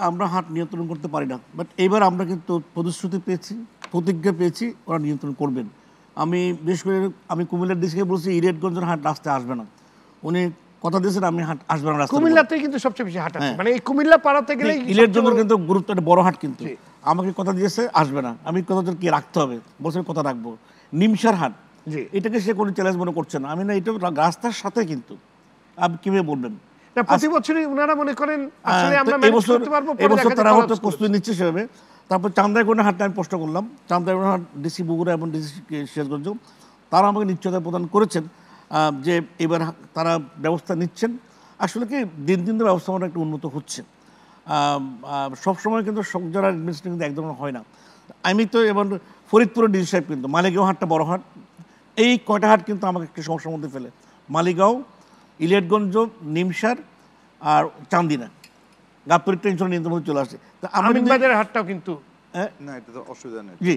আমরা হাট নিয়ন্ত্রণ করতে পারি না, বাট এবার আমরা কিন্তু প্রতিশ্রুতি পেয়েছি, প্রতিজ্ঞা পেয়েছি ওরা নিয়ন্ত্রণ করবেন। আমি বিশেষ করে আমি কুমিল্লার ডিসিকে বলছি ইরেটগঞ্জের হাট রাস্তায় আসবে না, উনি কথা দিয়েছেন আমি হাট আসবে না রাস্তায়। কুমিল্লাতেই কিন্তু সবচেয়ে বেশি হাট আছে, মানে এই কুমিল্লা পাড়াতে গেলে ইরেটগঞ্জের কিন্তু গুরুত্ব একটা বড় হাট, কিন্তু আমাকে কথা দিয়েছে আসবে না, আমি কথা কি রাখতে হবে, বছর কথা রাখবো। নিমসার হাট, এটাকে সে কোনো চ্যালেঞ্জ মনে করছে না। আমি না, এটা রাস্তার সাথে, কিন্তু আপনি কিভাবে বলবেন প্রতি বছরই ওনারা মনে করেন আসলে আমরা ম্যানেজ করতে পারবো, এবছর তারা হয়তো প্রস্তুতি নিচ্ছে সেভাবে। তারপর চান্দাইগোনা হাটটা আমি প্রশ্ন করলাম, চান্দাইগোনা হাট ডিসি বগুড়া এবং ডিসি সিরাজগঞ্জ তারা আমাকে নিশ্চয়তা প্রদান করেছেন যে এবার তারা ব্যবস্থা নিচ্ছেন। আসলে কি দিন দিন ব্যবস্থা একটু উন্নত হচ্ছে, সবসময় কিন্তু সব জেলার অ্যাডমিনিস্ট্রেশন কিন্তু এক ধরনের হয় না। আমি তো এবার ফরিদপুরের ডিসি সাহেব, কিন্তু মালিগাঁও হাটটা বড় হাট, এই কয়টা হাট কিন্তু আমাকে একটু সমস্যার মধ্যে ফেলে। মালিগাঁও, ইলিয়াটগঞ্জ, নিমসার আর চান্দিনা, গাবতলীর টেনশন নিয়ন্ত্রণ মধ্যে চলে আসছে। আমিনবাজারের হাটটাও কিন্তু না, এটা তো অসুবিধা নেই। জি,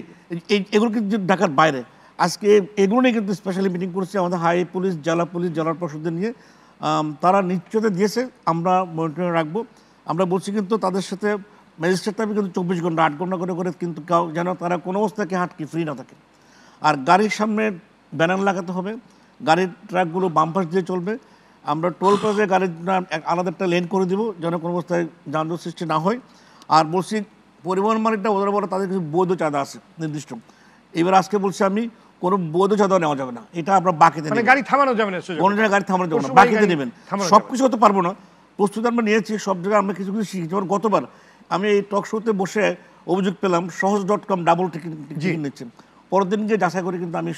এগুলো কিন্তু ঢাকার বাইরে। আজকে এগুলো নিয়ে কিন্তু স্পেশালি মিটিং করছে আমাদের হাই পুলিশ, জেলা পুলিশ, জেলার প্রশাসনদের নিয়ে। তারা নিশ্চয়তা দিয়েছে আমরা মনিটরিং রাখবো। আমরা বলছি কিন্তু তাদের সাথে ম্যাজিস্ট্রেট আমি কিন্তু 24 ঘন্টা 8 ঘন্টা করে করে কিন্তু যেন তারা কোনো অবস্থাকে হাটকে ফ্রি না থাকে। আর গাড়ির সামনে ব্যানার লাগাতে হবে, গাড়ির ট্রাকগুলো বাম্পাস দিয়ে চলবে। আমরা টোল প্লাজায় গাড়ির আলাদা একটা লেন করে দিব যেন কোনো অবস্থায় যানজট সৃষ্টি না হয়। আর বলছি পরিবহন মালিকটা ওদের বড়, তাদের কিছু বৈধ চাঁদা আছে নির্দিষ্ট। এবার আজকে বলছি আমি কোনো বৈধ চাঁদা নেওয়া যাবে না, এটা আমরা বাকিতে নেব, গাড়ি থামানো যাবে না, কোনো জায়গায় গাড়ি থামানো যাবে না, বাকিতে নেবেন। সব কিছু হতে পারবো না, প্রস্তুতি আমরা নিয়েছি, সব জায়গায় আমরা কিছু কিছু শিখি। যেমন গতবার আমি এই টক শোতে বসে অভিযোগ পেলাম সহজ.com ডাবল টিকিট নিচ্ছেন, পরের দিন গিয়ে যাচাই করে কিন্তু আমি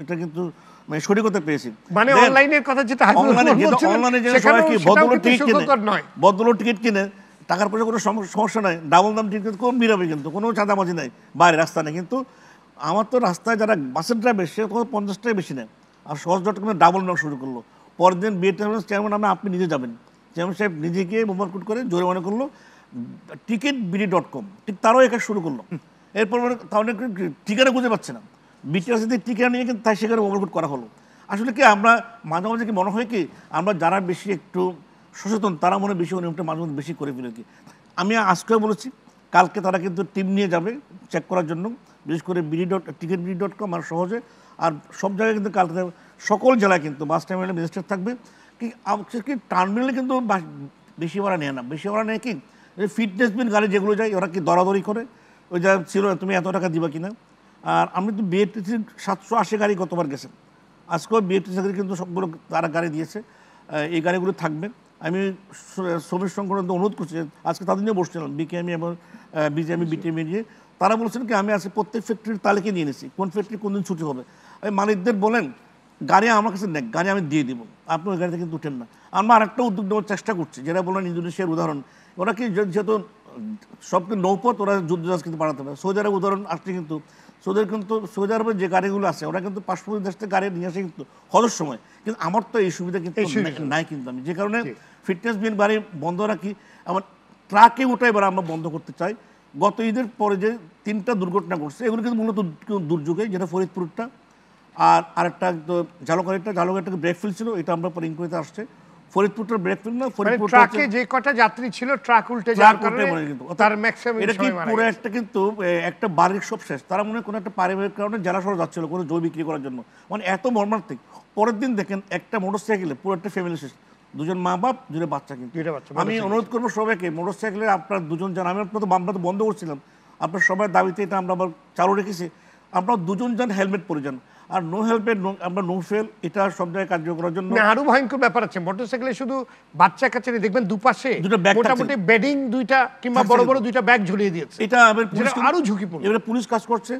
এটা কিন্তু মানে সঠিকতা পেয়েছি। মানে অনলাইনের কথা যেটা অনলাইনে যে সবাই কি বদল টিকিট কিনে টাকার পয়সা কোনো সমস্যা নাই, ডাবল দাম টিকিট কম বিরাবে, কিন্তু কোনো চাঁদাবাজি নাই, বাইরে রাস্তা নেই। কিন্তু আমার তো রাস্তায় যারা বাসের ড্রাইভার সে তো 50 টাকায় বেশি নেয়, আর সহজ.com ডাবল নেওয়া শুরু করলো। পরের দিন বিএ চেয়ারম্যান নামে আপনি নিজে যাবেন, চেয়ারম্যান সাহেব নিজে গিয়ে মোবাইল কোড করে জরিমানা করলো টিকিটবিডি.com, ঠিক তারও একা শুরু করলো। এরপর তাহলে ঠিকানা খুঁজে পাচ্ছে না, বিটিআরসিতে টিকা নিয়ে কিন্তু তাই সেখানে ওভারকুট করা হলো। আসলে কি আমরা মাঝে মাঝে কি মনে হয় কি আমরা যারা বেশি একটু সচেতন তারা মনে বেশি নিয়মটা মাঝে মধ্যে বেশি করে ফেলে কি। আমি আজকেও বলেছি কালকে তারা কিন্তু টিম নিয়ে যাবে চেক করার জন্য, বিশেষ করে টিকিটবিডি.com আর সহজে। আর সব জায়গায় কিন্তু কালকে সকল জেলায় কিন্তু বাস টার্মিনালে ম্যাজিস্ট্রেট থাকবে। কি টার্মিনালে কিন্তু বেশি ভাড়া নেয় না, বেশি ভাড়া নেয় কি ফিটনেস বিল গাড়ি যেগুলো যায় ওরা কি দরাদরি করে, ওই যা ছিল তুমি এত টাকা দিবা কিনা। আর আমি তো বিএটিসির 780 গাড়ি গতবার গেছেন, আজকেও বিএটিসি কিন্তু সবগুলো তারা গাড়ি দিয়েছে, এই গাড়িগুলো থাকবে। আমি শ্রমিক সংগঠন অনুরোধ করছি, আজকে তাদের নিয়ে বসছিলাম বিকেএমই এবং বিজেএমই বিটিএমই নিয়ে, তারা বলছেন কি আমি আজকে প্রত্যেক ফ্যাক্টরির তালিকা নিয়ে নিয়েছি কোন ফ্যাক্টরি কোন দিন ছুটি হবে। আমি মালিকদের বলেন গাড়ি আমার কাছে নেই, গাড়ি আমি দিয়ে দিব, আপনি ওই গাড়ি থেকে কিন্তু উঠেন না। আমরা আরেকটা উদ্যোগ নেওয়ার চেষ্টা করছি, যেটা বললেন ইন্দোনেশিয়ার উদাহরণ, ওরা কি যেহেতু সব নৌপথ ওরা যুদ্ধজাহাজ কিন্তু বানাতে পারে, সৌদি আরব উদাহরণ আসছে, কিন্তু সৌদি আরবের যে গাড়িগুলো আছে ওরা কিন্তু পার্শ্ববর্তী দেশ থেকে গাড়ি নিয়ে আসে কিন্তু হজের সময়, কিন্তু আমার তো এই সুবিধা কিন্তু নাই। কিন্তু আমি যে কারণে ফিটনেস বিল গাড়ি বন্ধ রাখি, আমার ট্রাকে উঠে এবার আমরা বন্ধ করতে চাই। গত ঈদের পরে যে 3টা দুর্ঘটনা ঘটছে এগুলো কিন্তু মূলত দুর্যোগে, যেটা ফরিদপুরটা আর আরেকটা ঝালকাঠিটাকে ব্রেক ফিল ছিল, এটা আমরা পরে ইনকোয়ারিতে আসছে। ফরিদপুরটা ব্রেক ফিল না, ফরিদপুর ট্রাকে যে কটা যাত্রী ছিল ট্রাক উল্টে যাওয়ার কারণে তার ম্যাক্সিমাম এটা কি পুরো একটা কিন্তু একটা বাড়ির সব শেষ। তারা মনে হয় কোনো একটা পারিবারিক কারণে জেলা শহরে যাচ্ছিল কোনো জমি বিক্রি করার জন্য, মানে এত মর্মান্তিক। পরের দিন দেখেন একটা মোটরসাইকেলে পুরো একটা ফ্যামিলি শেষ, 2জন মা বাপ 2 বাচ্চা। কিন্তু আমি অনুরোধ করবো সবাইকে মোটরসাইকেলে আপনার 2জন যান, আমি আপনার তো আমরা তো বন্ধ করছিলাম, আপনার সবার দাবিতে এটা আমরা আবার চালু রেখেছি, আপনার 2জন যান হেলমেট পরে যান, আর নো হেলমেট আমরা নো ফেল, এটা সব জায়গায় কার্যকর করার জন্য। আরো ভয়ঙ্কর ব্যাপার আছে মোটরসাইকেলে, শুধু বাচ্চা কাছে দেখবেন দুপাশে মোটামুটি বেডিং 2টা কিংবা বড় বড় 2টা ব্যাগ ঝুলিয়ে দিয়েছে, এটা আরো ঝুঁকিপূর্ণ। এবারে পুলিশ কাজ করছে,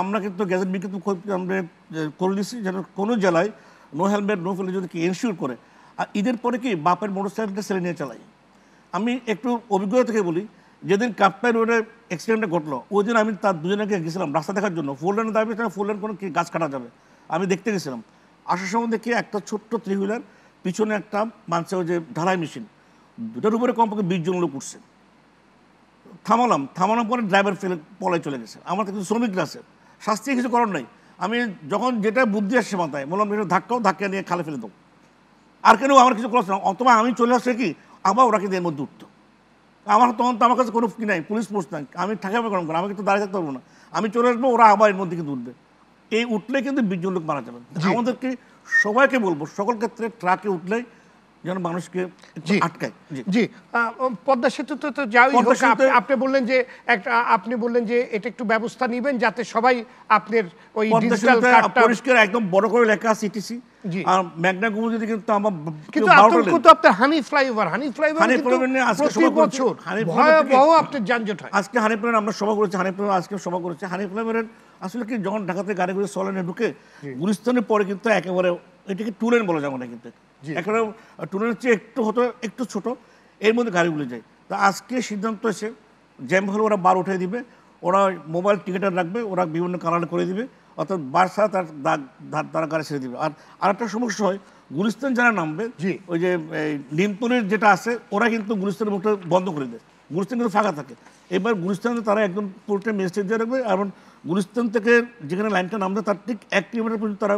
আমরা কিন্তু গ্যাজেট বিজ্ঞপ্তি আমরা করে দিচ্ছি যেন কোনো জেলায় নো হেলমেট নো ফেল যদি কি এনশিওর করে। আর ঈদের পরে কি বাপের মোটরসাইকেলটা ছেলে নিয়ে চালাই। আমি একটু অভিজ্ঞতা থেকে বলি, যেদিন কাপ্তাই রোডে অ্যাক্সিডেন্টটা ঘটলো ওই দিন আমি তার 2জনকে গেছিলাম রাস্তা দেখার জন্য, 4 লেনের দাবি 4 লেন কোনো গাছ কাটা যাবে, আমি দেখতে গেছিলাম। আসার সময় দেখি একটা ছোট্ট 3 হুইলার পিছনে একটা মানছে ওই যে ঢালাই মেশিন, 2টার উপরে কমপক্ষে 20 জন লোক উঠছে। থামানোর পরে ড্রাইভার ফেলে পলায় চলে গেছে। আমার তো কিছু শ্রমিকরা আছে, শাস্তি কিছু করার নাই। আমি যখন যেটা বুদ্ধি আসছে মাথায় বললাম এটা ধাক্কা নিয়ে খালে ফেলে দেবো, আর কেন আমার কিছু করছে না, অথবা আমি চলে আসছে কি আবার ওরা কিন্তু এর মধ্যে উঠতো। আমার তখন তো আমার কাছে কোনো কি নাই, পুলিশ পোস্ট নাই, আমি ঠেকাবে গরম করে, আমাকে তো দাঁড়িয়ে থাকতে পারবো না, আমি চলে আসবো, ওরা আবার এর মধ্যে কিন্তু উঠবে, এই উঠলে কিন্তু 20 জন লোক মারা যাবে। আমাদেরকে সবাইকে বলবো সকল ক্ষেত্রে ট্রাকে উঠলে যেন মানুষকে আটকায়। জি, পদ্মা সেতু তো যাই হোক, আপনি বললেন যে এটা একটু ব্যবস্থা নেবেন যাতে সবাই আপনার ওই ডিজিটাল কার্ডটা পরিষ্কার একদম বড় করে লেখা সিটিসি আর মেঘনা গোমতী কিন্তু আমার কিন্তু আপনার হানি ফ্লাইওভার নিয়ে আজকে সভা করছি, ভয়াবহ আপনার যানজট হয়। আজকে হানি ফ্লাইওভার আমরা সভা করেছি, হানি ফ্লাইওভারের আসলে কি যখন ঢাকাতে গাড়িগুলো চলেনে ঢুকে গুলিস্তানের পরে কিন্তু একেবারে এটাকে টু লেন বলা যাবে না, কিন্তু একেবারে টু লেনের চেয়ে একটু ছোট, এর মধ্যে গাড়িগুলো যায়। তা আজকে সিদ্ধান্ত এসে জ্যাম হলে ওরা বার উঠে দিবে, ওরা মোবাইল টিকেটার রাখবে, ওরা বিভিন্ন কালার করে দিবে, অর্থাৎ বার ছাড়া তারা গাড়ি ছেড়ে দিবে। আর একটা সমস্যা হয়, গুলিস্তান যারা নামবে, ওই যে নিমতলির যেটা আছে, ওরা কিন্তু গুলিস্তানের মুখটা বন্ধ করে দেয়, গুলিস্তান কিন্তু ফাঁকা থাকে। এবার গুলিস্তানে তারা একদম পুরোটা মেসেজ দিয়ে রাখবে, এবং গুলিস্তান থেকে যেখানে লাইনটা নামবে তার ঠিক 1 কিলোমিটার পর্যন্ত তারা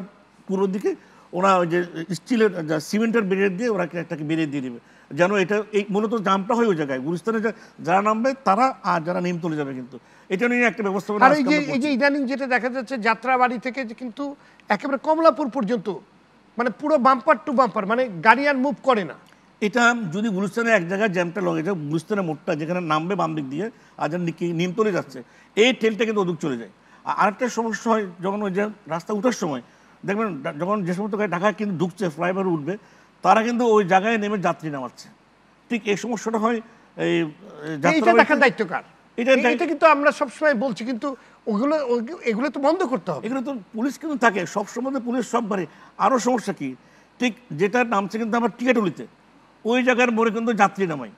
পূর্ব দিকে ওরা ওই যে স্টিলের সিমেন্টের ব্যারিয়ার দিয়ে ওরা একটাকে বেরিয়ে দিয়ে দেবে, যেন এটা এই মূলত জামটা হয় ওই জায়গায় গুলিস্তানে যারা নামবে তারা আর যারা নিমতলে যাবে, কিন্তু এটা নিয়ে একটা ব্যবস্থা। আর এই যে ইদানিং যেটা দেখা যাচ্ছে যাত্রাবাড়ি থেকে কিন্তু একেবারে কমলাপুর পর্যন্ত মানে পুরো বাম্পার টু বাম্পার, মানে গাড়ি আর মুভ করে না। এটা যদি গুলিস্তানে এক জায়গায় জ্যামটা লগে যায়, গুলিস্তানের মোড়টা যেখানে নামবে বাম দিক দিয়ে আর যেন নিমতলে যাচ্ছে, এই ট্রেনটা কিন্তু ওদিক চলে যায়। আরেকটা সমস্যা হয় যখন ওই যে রাস্তা উঠার সময় দেখবেন, যখন যে সমস্ত গাড়ি ঢাকায় কিন্তু ঢুকছে ফ্লাইওভার উঠবে, তারা কিন্তু ওই জায়গায় নেমে যাত্রী নামাচ্ছে, ঠিক এই সমস্যাটা হয়। এই দেখার দায়িত্ব কার? এটা কিন্তু আমরা সবসময় বলছি, কিন্তু এগুলো তো বন্ধ করতে হবে। এগুলো তো পুলিশ কিন্তু থাকে সবসময়, পুলিশ সববারে। আরও সমস্যা কি, ঠিক যেটা নামছে কিন্তু আমার টিকেটুলিতে, ওই জায়গার মোড়ে কিন্তু যাত্রী নামাই,